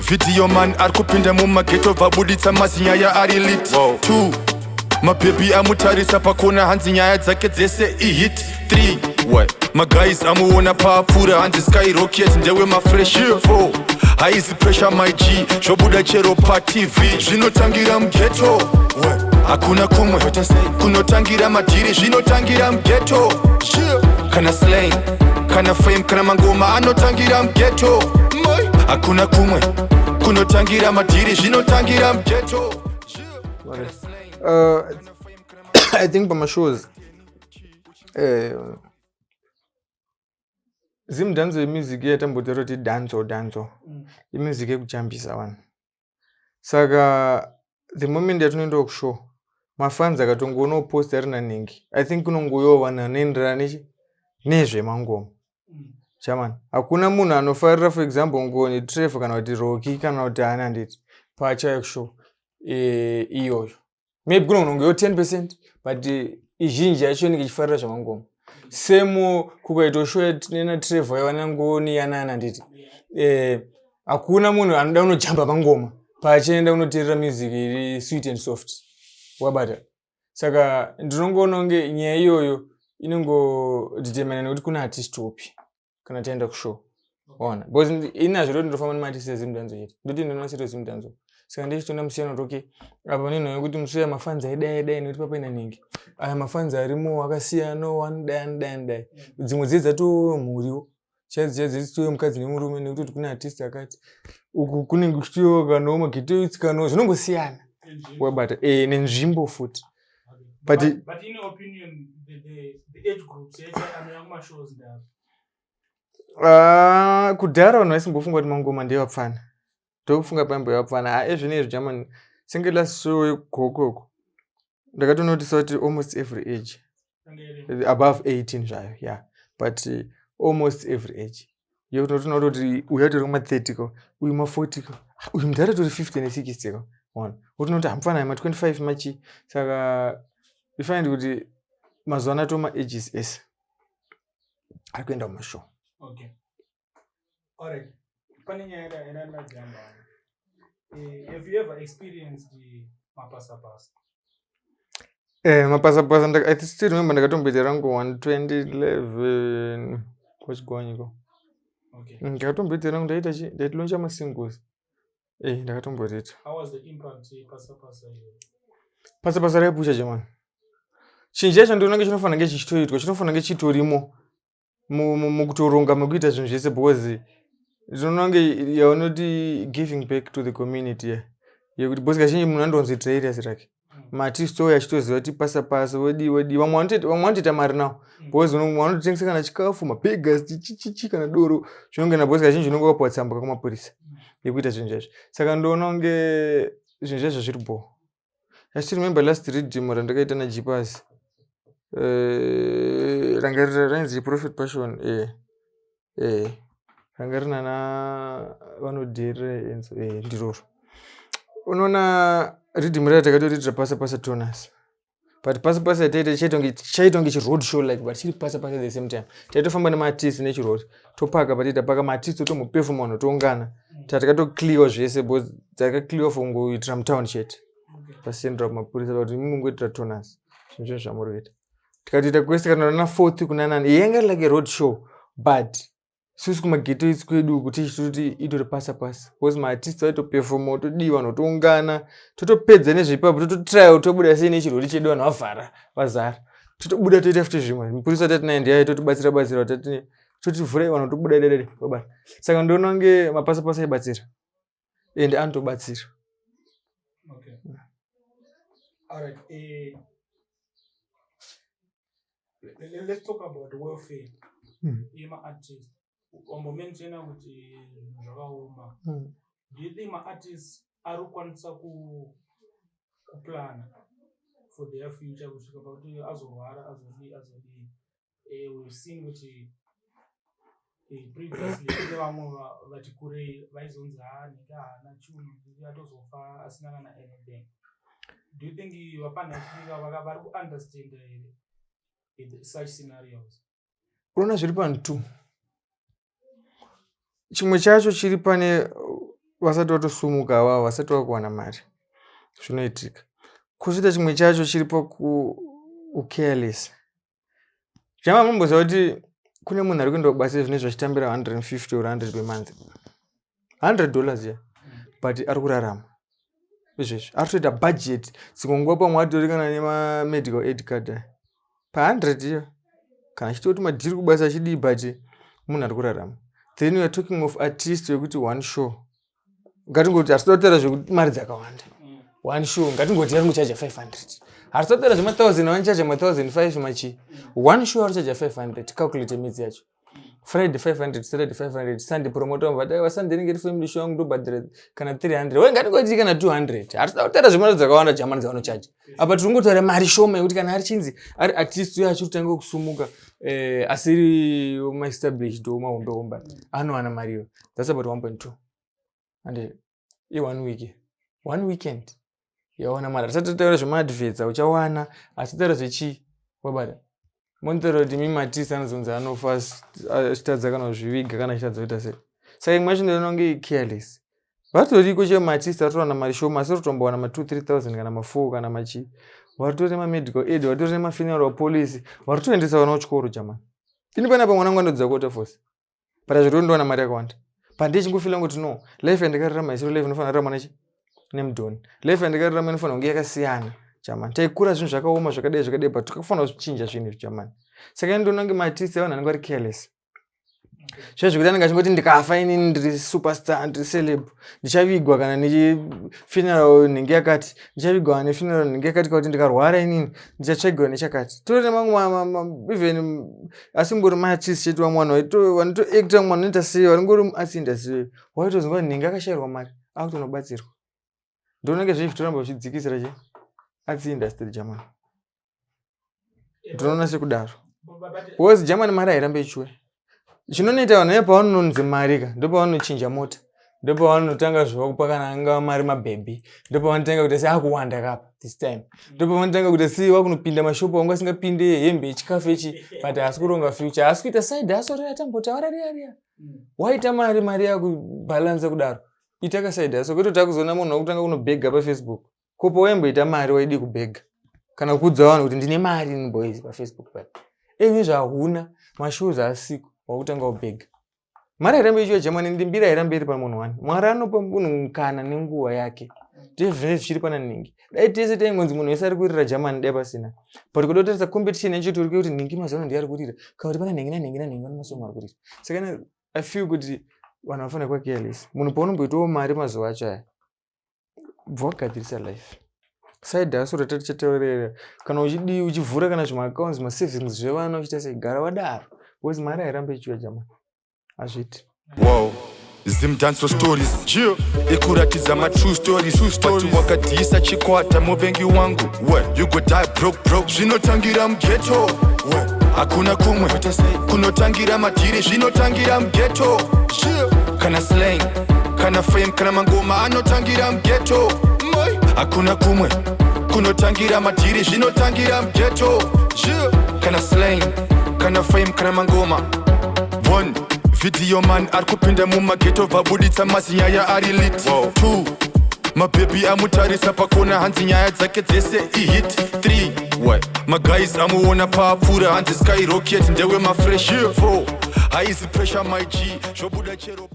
video man arikupinda mumageto vabuditsa mazinyaya ari lit 2 mabebi amutarisa pakona hanzi nyaya dzake dzese ihit 3 maguys amuona paapfuura hanzi skyrocket ndewe mafresh 4 haizi pressure my G zvobuda chero patv zvinotangira mugeto hakuna kumwe kunotangira madhiri zvinotangira mugeto kana slang kana fame kana mangoma anotangira mugeto hakuna kumwe kunotangira madhiri zvinotangira mugeto. I think by my shows Zimdancehall music yatambotera kuti danzo music yekujambisa vanhu. Saka the moment yatinoenda kushow mafans akatongoona upost ari nanengi I think kunongoyo vanhu anoenderana nezvemangoma. Chaman hakuna munhu anofarira for example ngoni Trevor kana kuti Rocky kana kuti ana handiti pacha yekushow iyoyo maybe kunongoyo 10% but izhinji yacho inenge ichifarira zvemangoma. Semo kukaita show nena Trevor yawana ngoni ana handiti hakuna munhu anoda unojamba mangoma pachienda unoteerera music iri sweet and soft wabata. Saka ndinongoona kunge nyaya iyoyo inongodetermina nekuti kuna artist upi kana taenda kushow ona because inazvo roti ndofamba nematisi eZimdancehall yedu ndoti ndinonosira Zimdancehall. Saka ndichitoona musiyano roke apa nino yekuti musweya mafans aidai nekuti papaina nengi aya mafans arimo akasiyana one dzimwe dzedza to mhuriwo chadzi to mukadzi nemurume nekuti kuna artist akati uku kunenge kuchitiyo kana magito itsikano zvinongosiyana wabata nenzvimbo futi but in your opinion the age groups anoyanguma shows ndava kudhara vanhu vasimbofunga kuti mangoma ndeyapfana ndokufunga pambo yapfana ezvinezvi German single last show yekukoko ndakatonotisa kuti almost every age above 18 zvayo yeah but almost every age yototoona kuti uyu atori kuma-30 ko uyu ma-40 ko uyu mudhara tori 50 ne-60 ko ona utoona kuti hamufana ma-25 machi. Saka you find kuti mazuva ano toma-ages ese ari kuenda kumashow. Okay. Alright. Pane nyaya yarandadzamba. Have you ever experienced the mapasa-pasa? Mapasa-pasa I still remember ndakatomboitera ngowani 2011 kwachigwanyiko. Okay. Ndakatomboitera ndaitlauncha masingles. Ndakatomboita. How was the impact pasa-pasa? Pasa-pasa raipusha jamani. Chinhu chacho ndinoona chinofana ngechichitoitwa chinofana ngechitorimo mukutoronga mukuita zvinhu zvese because ndinoona nge yaunoti giving back to the community yekuti because kazhinji munhu andonzi trailers rake maartist oyo achitoziva kuti pasa-pasa wedi vamwe vanotoita mari nawo because vamwe vanototengesa kana chikafu mabegas chichichi kana doro zvinongena because kazhinji unonge wapuwa tsamba kwamapurisa yekuita zvinhu zvazvo. Saka ndoona kunge zvinhu zvazvo zviri bo. I still remember last redeem randakaita naJipas ranga rainzi Prophet Passion ranga rinana vanodherera enzo ndiroro unoona redeem raya takatoritira pasa-pasa toners but pasa-pasa yataita chaitonge chiroad show like but chiri pasa-pasa at the same time taitofamba nemaartist nechiroad topaka patita paka maartist totombopefuma vanhu toungana tatakatoclear zvese because takaclear for kungoitira mutown chete pasendera kumapurisa kuti mungoitira toners zvinhu zvamuri kuita tikatoita kwese kana na 4th kuna 9 yanga like a road show but susu kumageto itsi kwedu kuti tichitoti itori pasa-pasa because maartist vaitopefuma todiwa vanhu toungana totopedza nezvipapo tototry tobuda sei nechirori chedu vanhu vavhara vazara totobuda toita futi zvimwe mupurisa tatinaye ndiyaye totibatsira totivhurai vanhu tobuda dedede babara. Saka ndoona kunge mapasa-pasa aibatsira and anotobatsira. Okay. Alright. Let's talk about welfare. Artists. Mention kuti zvakaoma. Do you think artists are kwanisa kuplana for their future kusvika pakuti azorwara azodi we've seen kuti previously kune vamwe vati kurei vaizonzi nenge haana chinhu atozofa asina kana anything. Do you think vapanhachika vari kuunderstand such scenarios? Unoona zviri panhu 2. Chimwe chacho chiri pane vasati vatosumuka wavo vasati vakuwana mari zvinoitika. Kusvita chimwe chacho chiripo ucareless. Jama mamboziva kuti kune munhu ari kuenda kubasa zvinezvi achitambira 150 or 100 per month. $100 ya. But ari kurarama. Izvezvi ari kutoita budget dzikonguva pamwe atori kana nema-medical aid card. Pa 100 ya. Kana achitoti madhiri kubasa achidii but munhu ari kurarama. Then we are talking of artist wekuti one show. Ngatingoti asitotera zvekuti mari dzakawanda. One show ngatingoti ari kuchaja 500. Asitotera zvema 1000 vanochaja ma 1500 machi. One show ari kuchaja 500 calculate midzi yacho. Friday 500, Saturday 500, Sunday promoter mvada Sunday ngeti family show ndo budget kana 300. Wewe ngatingoti kana 200. Asitotera zvema dzakawanda jamani dzavanochaja. Apa tiringotora mari shoma yekuti kana ari chinzi ari artist uya achitanga kusumuka asiri ma established do mahombe homba anowana mariyo. That's about 1.2 and one weekend yawana mari. Asatotaura zvema adverts uchawana asitotaura zvechi wabada montero dimi matisa anozonza anofa achitadza kana zviviga kana achitadza kuita sei. Saka imwe yacho ndinonge careless. Vatoriko che matisa atowana mari shoma asi rotombowana ma 2-3,000 kana ma 4 kana machi. Watori ma medical aid, watori ma funeral police, watoendesa vana kuchikoro jamani. Ini pana pa mwana wangu ndodza force. Para zviro ndona mari yakawanda. Pande chingufila ngoti no, life yandakararama isiro life inofana rarama nachi nemudhoni. Life yandakararama inofana kunge yakasiyana jamani. Taikura zvinhu zvakaoma zvakadai but tukafana kuchinja zvinhu jamani. Saka ndonange matisi vanhu vanenge vari careless. Zvekuti anenge achingoti ndikafa inini ndiri superstar ndiri celeb ndichavigwa kana funeral nenge yakati ndichavigwa ne funeral nenge yakati kuti ndikarwara inini ndichatsvagwa nechakati. Tore mamwe even asimbori matisi chetu vamwana vanito actor mwana unoita sei varingori asinda sei waitozonga nenge akashayirwa mari akutonobatsirwa. Ndonange zvitoramba zvidzikisira che arts industry jamani. Ndinoona sekudaro. Because jamani mari airambe ichwe. Zvinonoita vanhu nepavanonzi mari ka ndopavanochinja mota. Ndopavanotanga zvokupa kana anga mari mabhebi. Ndopavanotanga kuti akuwanda kapa this time. Ndopavanotanga kuti si wakunopinda mashopu wanga asingapinde hembe chikafu ichi but asikuronga future. Asikuita side hustle atambota warariya. Waita mari yakubalance kudaro. Itaka side hustle kuti takuzona munhu wakutanga kunobega pa Facebook. Kopo wemboita mari waidi kubega. Kana kudza vanhu kuti ndine mari ni boys pa Facebook pa. Izvi zvahuna mashows asiku wakutanga ubega. Mari irambe ichwe jamani ndimbira irambe iri pa munhu wani. Mwari anopa munhu kana nenguwa yake. Ndezve zviri pana ningi. Dai tese taingonzi munhu wese ari kurira jamani dai pasina. But kudotarisa competition yacho turi kuti ningi mazano ndiari kurira. Kana kuti pana ningi vanosoma ari kurira. Saka I feel kuti vanhu vafana kwa careless. Munhu paunomboitawo mari mazuva acho aya. Bvogadzirisa life. Side hustle ratatichateurera kana uchivhura kana zvima accounts ma savings zvevana uchita segara wadaro. Because mari airambe ichwe jamani. Azviti. Wow. Zimdancehall stories. Jio. Ekuratidza ma true stories. Watu wakadhisa chikwata muvengi wangu. You go die broke. Zvinotangira mughetto. Hakuna kumwe. Kunotangira madhiri. Zvinotangira mughetto. Jio. Kana slang. Kana fame. Kana mangoma anotangira mughetto. Hakuna kumwe. Kunotangira madhiri. Zvinotangira mughetto. Jio. Kana slang. Kana fame. Kana mangoma. One. Video man arikupinda mumaghetto vabuditsa mazinyaya ari lit. 2 mabebi amutarisa pakona hanzi nyaya dzake dzese ihit. 3 maguys amuona paapfuura hanzi skyrocket ndewe mafresh. 4 haizi pressure my G zvobuda chero